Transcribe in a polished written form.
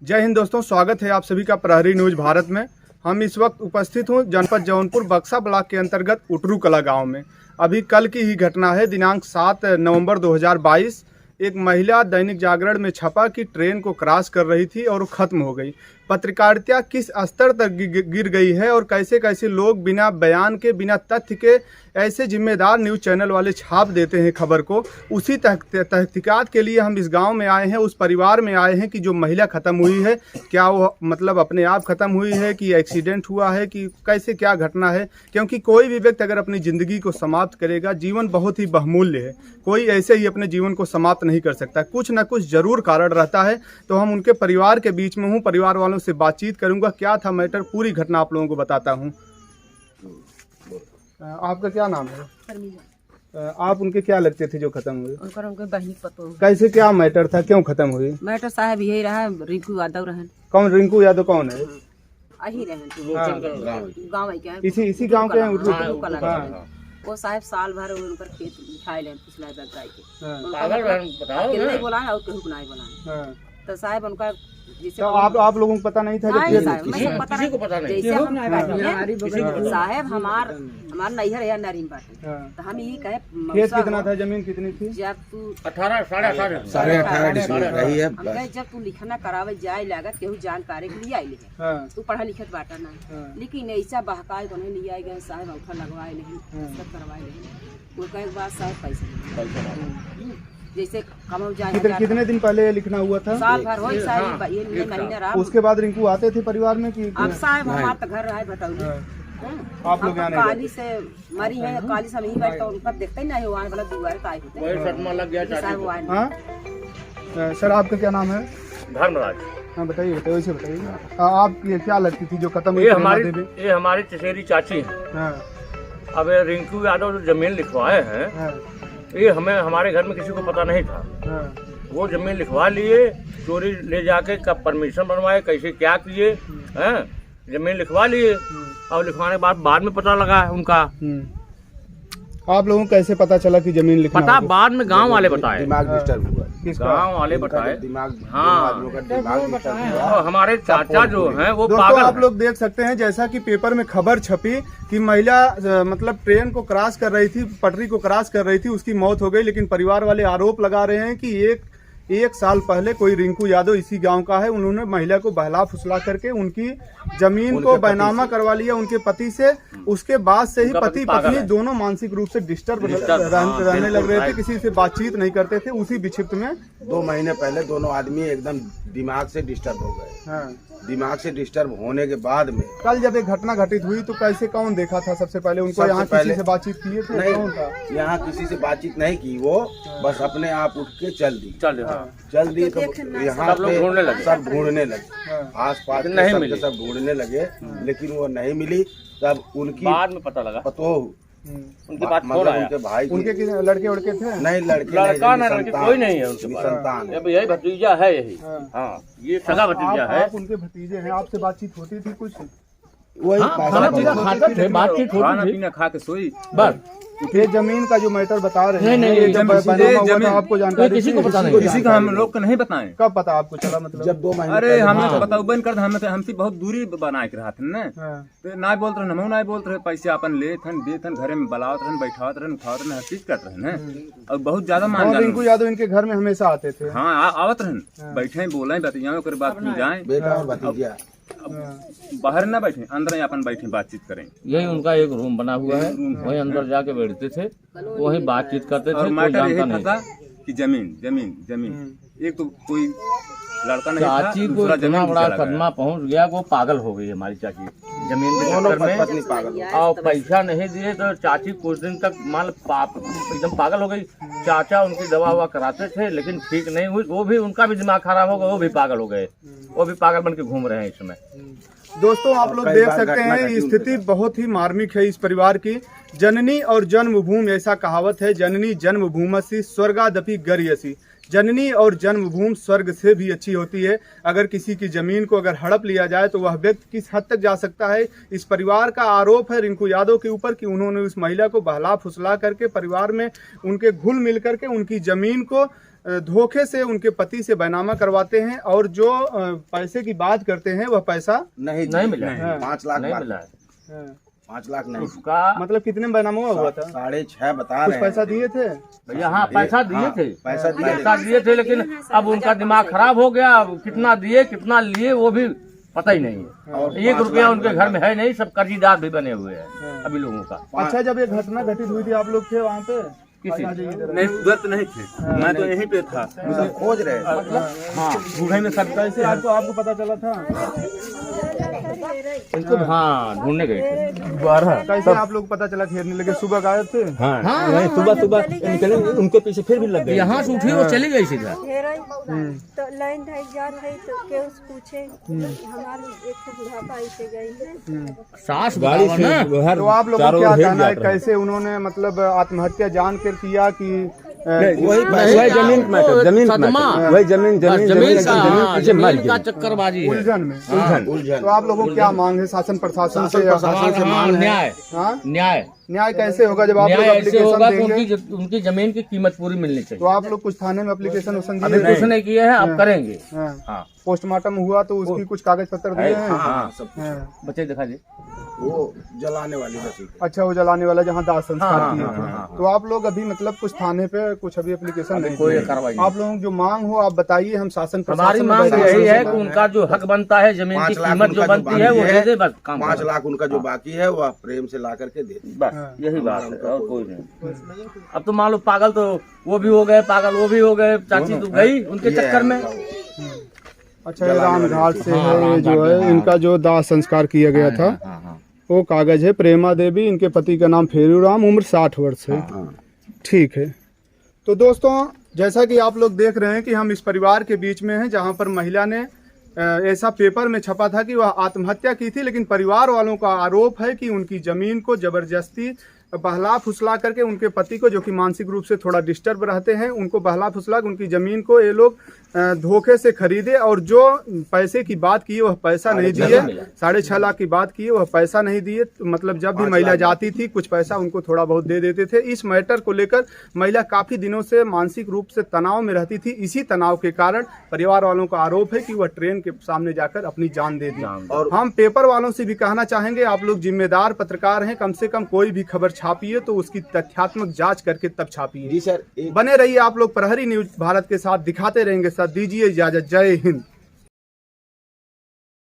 जय हिंद दोस्तों, स्वागत है आप सभी का प्रहरी न्यूज भारत में। हम इस वक्त उपस्थित हूं जनपद जौनपुर बक्सा ब्लॉक के अंतर्गत उटरू कला गांव में। अभी कल की ही घटना है, दिनांक 7 नवंबर 2022। एक महिला दैनिक जागरण में छपा कि ट्रेन को क्रॉस कर रही थी और वो खत्म हो गई। पत्रकारिता किस स्तर तक गिर गई है और कैसे कैसे लोग बिना बयान के, बिना तथ्य के ऐसे जिम्मेदार न्यूज़ चैनल वाले छाप देते हैं खबर को। उसी तहकीकात के लिए हम इस गांव में आए हैं, उस परिवार में आए हैं कि जो महिला ख़त्म हुई है, क्या वो मतलब अपने आप ख़त्म हुई है कि एक्सीडेंट हुआ है कि कैसे क्या घटना है। क्योंकि कोई भी व्यक्ति अगर अपनी ज़िंदगी को समाप्त करेगा, जीवन बहुत ही बहुमूल्य है, कोई ऐसे ही अपने जीवन को समाप्त नहीं कर सकता, कुछ ना कुछ ज़रूर कारण रहता है। तो हम उनके परिवार के बीच में हूँ, परिवार वालों से बातचीत करूंगा, क्या था मैटर, पूरी घटना आप लोगों को बताता हूँ। आपका क्या नाम है? आप उनके क्या लगते थे जो खत्म हुए? उनके बहनी पतो। कैसे क्या मैटर था, क्यों खत्म हुई? मैटर साहब यही रहा, रिंकू यादव रहन। कौन रिंकू यादव कौन है? यही रहन, गाँव के इसी गांव के हैं। वो साहब साल भर उनकर खेत उठाए ले पिछला गाय के बताओ बोला और केहू को नहीं बोला। तो साहब उनका तो आप लोगों को पता नहीं था? किसी को पता नहीं। जैसे हम साहब हमार नैहर है नरीन बाटे। तो हम यही कहे खेत कितना था, जमीन कितनी थी? जब तू 18 साढ़े 18 रही है। जब तू लिखना करावे जाए लागत केहू जानकारी के लिए आई ले, तू पढ़ा लिखत बाटा ना, लेकिन ऐसा बहकाए तो नहीं लिया गया साहब, औखा लगवाए नहीं, सब करवाए नहीं। कोई कहे बात साहब पैसे जैसे कम जाए। कितने दिन पहले लिखना हुआ था? साल भर हो साहब, ये महीना रहा। उसके बाद रिंकू आते थे परिवार में कि? अब साहब हमारा तो घर रहा भटौली, आप लोग यहाँ काली से मरी है, काली से नहीं बैठता, उनका देखते ही नहीं हुआ वाला दुआरे तो आए होते। वही सदमा लग गया साहब वो आए। सर आपका क्या नाम है? धर्मराज। हाँ बताइए, वैसे बताइए आप क्या लगती थी जो खत्म हुई? ये हमारी चचेरी चाची है। अब रिंकू यादव जो जमीन लिखवाए हैं, ये हमारे घर में किसी को पता नहीं था। वो जमीन लिखवा लिए, चोरी ले जाके कब परमिशन बनवाए, कैसे क्या किए, हैं जमीन लिखवा लिए। और लिखवाने के बाद में पता लगा उनका। आप लोगों को कैसे पता चला कि जमीन लिखना? पता बाद में गांव वाले बताए। दिमाग डिस्टर्ब हुआ, गांव वाले बताए। दिमाग डिस्टर्ब हुआ। हमारे चाचा जो हैं वो पागल। आप लोग देख सकते हैं जैसा कि पेपर में खबर छपी कि महिला मतलब ट्रेन को क्रॉस कर रही थी, पटरी को क्रॉस कर रही थी, उसकी मौत हो गई। लेकिन परिवार वाले आरोप लगा रहे हैं कि एक साल पहले कोई रिंकू यादव इसी गांव का है, उन्होंने महिला को बहला फुसला करके उनकी जमीन को बैनामा करवा लिया उनके पति से। उसके बाद से ही पति पत्नी दोनों मानसिक रूप से डिस्टर्ब रहने लग रहे थे, किसी से बातचीत नहीं करते थे। उसी विक्षिप्त में 2 महीने पहले दोनों आदमी एकदम दिमाग से डिस्टर्ब हो गए। दिमाग से डिस्टर्ब होने के बाद में कल जब एक घटना घटित हुई तो कैसे, कौन देखा था सबसे पहले उनको? यहाँ किसी से बातचीत किए थे? नहीं, यहाँ किसी से बातचीत नहीं की, वो बस अपने आप उठ के चल दी। तो यहाँ सब ढूंढने लगे, आस पास सब ढूंढने लगे, लेकिन वो नहीं मिली। तब उनकी बाद में पता लगा, उनके बाद उनके भाई, उनके लड़के उड़के थे? नहीं, लड़का लड़की कोई नहीं है उनके संतान। यही भतीजा है, यही हाँ, ये सगा भतीजा है। आप उनके भतीजे हैं, आपसे बातचीत होती थी कुछ? वही बातचीत खाना पीना खा के सोई बस। ये जमीन का जो मैटर बता रहे हैं, नहीं, जमीन आपको जानकारी? किसी को पता नहीं, किसी का हम लोग को नहीं बताएं। कब पता आपको चला? मतलब जब 2 महीने अरे हमने तो बताओ बन कर हमसे बहुत दूरी बनाए के रहा थे ना, तो ना बोलते रहे, हम नहीं बोलते रहे, पैसे अपन ले थन दे थन, घरे में बलावत रहन, बैठावत रहन, उठावत रहन, हर चीज करते रहे ना। और बहुत ज्यादा मान जाते। रिंकू यादव इनके घर में हमेशा आते थे? हाँ, आवत रहन, बैठे बोले बतियाओ कर बात की जाए, बेटा और भतीजा बाहर ना बैठे, अंदर ही अपन बैठे बातचीत करें। यही उनका एक रूम बना हुआ है, वही अंदर जाके बैठते थे, वही बातचीत करते थे। और मैटर यही था कि जमीन एक तो कोई लड़का नहीं था, चाची को इतना बड़ा सदमा पहुंच गया, वो पागल हो गई हमारी चाची जमीन के चक्कर में। पागल और पैसा नहीं दिए तो चाची कुछ दिन तक माल एकदम पागल हो गई। चाचा उनकी दवा ववा कराते थे, लेकिन ठीक नहीं हुई, वो भी उनका भी दिमाग खराब हो गया, वो भी पागल हो गए, वो भी पागल बन के घूम रहे हैं इस समय। दोस्तों आप लोग देख सकते हैं स्थिति बहुत ही मार्मिक है इस परिवार की। जननी और जन्मभूमि, ऐसा कहावत है, जननी जन्मभूमसि स्वर्गादपि गर्यसि। जननी और जन्मभूमि स्वर्ग से भी अच्छी होती है। अगर किसी की जमीन को अगर हड़प लिया जाए तो वह व्यक्ति किस हद तक जा सकता है। इस परिवार का आरोप है रिंकू यादव के ऊपर कि उन्होंने उस महिला को बहला फुसला करके परिवार में उनके घुल मिल करके उनकी जमीन को धोखे से उनके पति से बैनामा करवाते हैं और जो पैसे की बात करते हैं वह पैसा नहीं मिला है। 5 लाख नहीं बात- मिला है। 5 लाख नहीं, उसका मतलब कितने में बैनामा हुआ था? 6.5 बता कुछ रहे पैसा हैं। दिए थे? भैया हाँ पैसा दिए थे, पैसा पैसा दिए थे, लेकिन अब उनका दिमाग खराब हो गया। अब कितना दिए कितना लिए वो भी पता ही नहीं है। और 1 रुपया उनके घर में है नहीं, सब कर्जीदार भी बने हुए हैं अभी लोगों का। अच्छा, जब ये घटना घटित हुई थी आप लोग थे वहाँ पे? किसी नहीं उधर तो नहीं थे, मैं तो यहीं पे था। सब खोज रहे हैं। हाँ बूढ़े में सब कैसे आपको पता चला था? इनको हाँ ढूंढने गए थे। कैसे आप लोग पता चला घेरने लगे? सुबह गायब थे? हाँ सुबह निकले, उनके पीछे फिर भी लग गए। यहाँ से उठी वो चली गई सीधा। तो लाइन धाई जा रही तो के उस पूछे हमारी एक बुढ़ापा ऐसे गई है। सास गाड़ी बताओ से ना। हर तो आप लोगों को चारों क्या ओर घेर कहना है, जाता है। कैसे उन्होंने मतलब आत्महत्या जान कर किया कि वही जमीन का मैटर, जमीन का सदमा। मैटर, वही जमीन पीछे मर जमीन का गई चक्करबाजी है। उलझन में? उलझन। तो आप लोगों को क्या मांग है शासन प्रशासन से? प्रशासन से मांग है। न्याय हाँ? न्याय न्याय कैसे होगा जब आप लोग न्याय ऐसे होगा एप्लीकेशन कि देंगे? उनकी जमीन की कीमत पूरी मिलनी तो चाहिए। आप लोग कुछ थाने में एप्लीकेशन अभी कुछ नहीं किए हैं, अब करेंगे। हाँ। हाँ पोस्टमार्टम हुआ तो उसकी कुछ कागज पत्र दिए हैं? हाँ सब हाँ। बच्चे दिखा दे। वो जलाने वाली बची। अच्छा, वो जलाने वाला जहाँ दाह संस्कार हाँ, किए हाँ, थे। हाँ, हाँ। तो आप लोग अभी मतलब कुछ थाने पे कुछ अभी एप्लीकेशन नहीं कोई दिए? कार्रवाई नहीं। आप लोगों की जो मांग हो आप बताइए, हम शासन हमारी प्रशासन में मांग बैठे यही हैं। है कि उनका जो हक बनता है, जमीन की 5 लाख कीमत जो उनका जो बनती है वो बाकी दे दे, बस काम 5 खत्म। लाख उनका जो बाकी है वह प्रेम से ला करके दे दे। बस यही बात है और कोई नहीं। अब तो मान लो पागल तो वो भी हो गए, पागल वो भी हो गए, चाची तो गई उनके चक्कर में। अच्छा, ये रामघाट से हाँ, है, ये जो रामघाट है में, इनका जो दाह संस्कार किया गया था हाँ, हाँ। वो कागज है। प्रेमा देवी, इनके पति का नाम फेरू राम, उम्र 60 वर्ष है। ठीक है। तो दोस्तों, जैसा कि आप लोग देख रहे हैं कि हम इस परिवार के बीच में हैं जहां पर महिला ने ऐसा पेपर में छपा था कि वह आत्महत्या की थी, लेकिन परिवार वालों का आरोप है कि उनकी जमीन को जबरदस्ती बहला फुसला करके उनके पति को, जो कि मानसिक रूप से थोड़ा डिस्टर्ब रहते हैं, उनको बहला फुसला उनकी जमीन को ये लोग धोखे से खरीदे और जो पैसे की बात की वह पैसा नहीं दिए। 6.5 लाख की बात की वह पैसा नहीं दिए। तो मतलब जब भी महिला जाती थी कुछ पैसा उनको थोड़ा बहुत दे देते थे। इस मैटर को लेकर महिला काफी दिनों से मानसिक रूप से तनाव में रहती थी। इसी तनाव के कारण परिवार वालों का आरोप है कि वह ट्रेन के सामने जाकर अपनी जान दे दी। और हम पेपर वालों से भी कहना चाहेंगे, आप लोग जिम्मेदार पत्रकार हैं, कम से कम कोई भी खबर छापिए तो उसकी तथ्यात्मक जांच करके तब छापिए। जी सर, बने रहिए आप लोग प्रहरी न्यूज भारत के साथ, दिखाते रहेंगे। सर दीजिए इजाजत। जय हिंद।